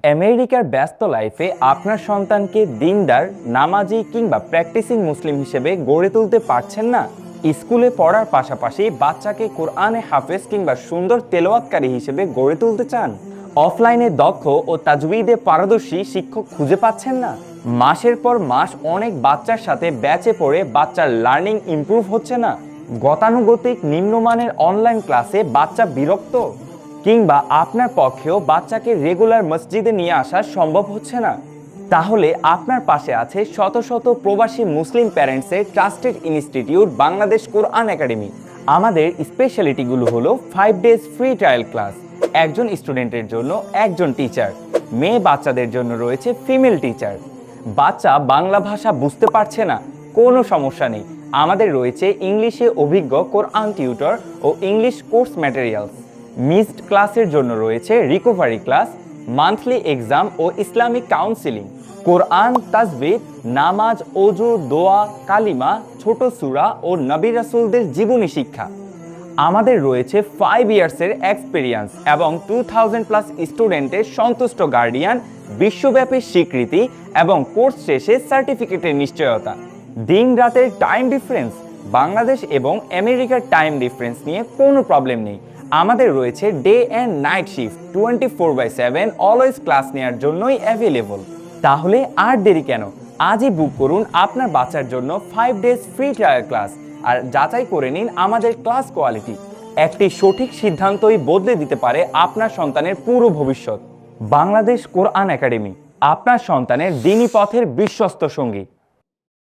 আমেরিকার ব্যস্ত লাইফে আপনার সন্তানকে দিনদার, নামাজি কিংবা প্র্যাকটিসিং মুসলিম হিসেবে গড়ে তুলতে পারছেন না? স্কুলে পড়ার পাশাপাশি বাচ্চাকে কোরআনে হাফেজ কিংবা সুন্দর তেলাওয়াতকারী হিসেবে গড়ে তুলতে চান? অফলাইনে দক্ষ ও তাজউইদে পারদর্শী শিক্ষক খুঁজে পাচ্ছেন না? মাসের পর মাস অনেক বাচ্চার সাথে ব্যাচে পড়ে বাচ্চার লার্নিং ইমপ্রুভ হচ্ছে না? গতানুগতিক নিম্নমানের অনলাইন ক্লাসে বাচ্চা বিরক্ত? কিংবা আপনার পক্ষেও বাচ্চাকে রেগুলার মসজিদে নিয়ে আসা সম্ভব হচ্ছে না? তাহলে আপনার পাশে আছে শত শত প্রবাসী মুসলিম প্যারেন্টসের ট্রাস্টেড ইনস্টিটিউট বাংলাদেশ কোরআন একাডেমি। আমাদের স্পেশালিটিগুলো হলো 5 ডেজ ফ্রি ট্রায়াল ক্লাস, একজন স্টুডেন্টের জন্য একজন টিচার, মেয়ে বাচ্চাদের জন্য রয়েছে ফিমেল টিচার। বাচ্চা বাংলা ভাষা বুঝতে পারছে না, কোনো সমস্যা নেই, আমাদের রয়েছে ইংলিশে অভিজ্ঞ কোরআন টিউটর ও ইংলিশ কোর্স ম্যাটেরিয়ালস। মিসড ক্লাসের জন্য রয়েছে রিকভারি ক্লাস, মান্থলি এক্সাম ও ইসলামিক কাউন্সিলিং, কোরআন, তাজবিদ, নামাজ, ওযু, দোয়া, কালিমা, ছোট সূরা ও নবী রাসূলদের জীবনী শিক্ষা। আমাদের রয়েছে 5 ইয়ার্সের এক্সপিরিয়েন্স এবং 2000+ স্টুডেন্টের সন্তুষ্ট গার্ডিয়ান, বিশ্বব্যাপী স্বীকৃতি এবং কোর্স শেষে সার্টিফিকেটের নিশ্চয়তা। দিন রাতের টাইম ডিফারেন্স, বাংলাদেশ এবং আমেরিকার টাইম ডিফারেন্স নিয়ে কোনো প্রবলেম নেই। আমাদের রয়েছে day and night shift, 24/7 always class নেওয়ার জন্যই অ্যাভেলেবল। তাহলে আর দেরি কেন? আজই বুক করুন আপনার বাচ্চার জন্য 5 ডেজ ফ্রি ট্রায়াল ক্লাস আর যাচাই করে নিন আমাদের ক্লাস কোয়ালিটি। একটি সঠিক সিদ্ধান্তই বদলে দিতে পারে আপনার সন্তানের পুরো ভবিষ্যৎ। বাংলাদেশ কোরআন একাডেমি, আপনার সন্তানের দ্বীনি পথের বিশ্বস্ত সঙ্গী।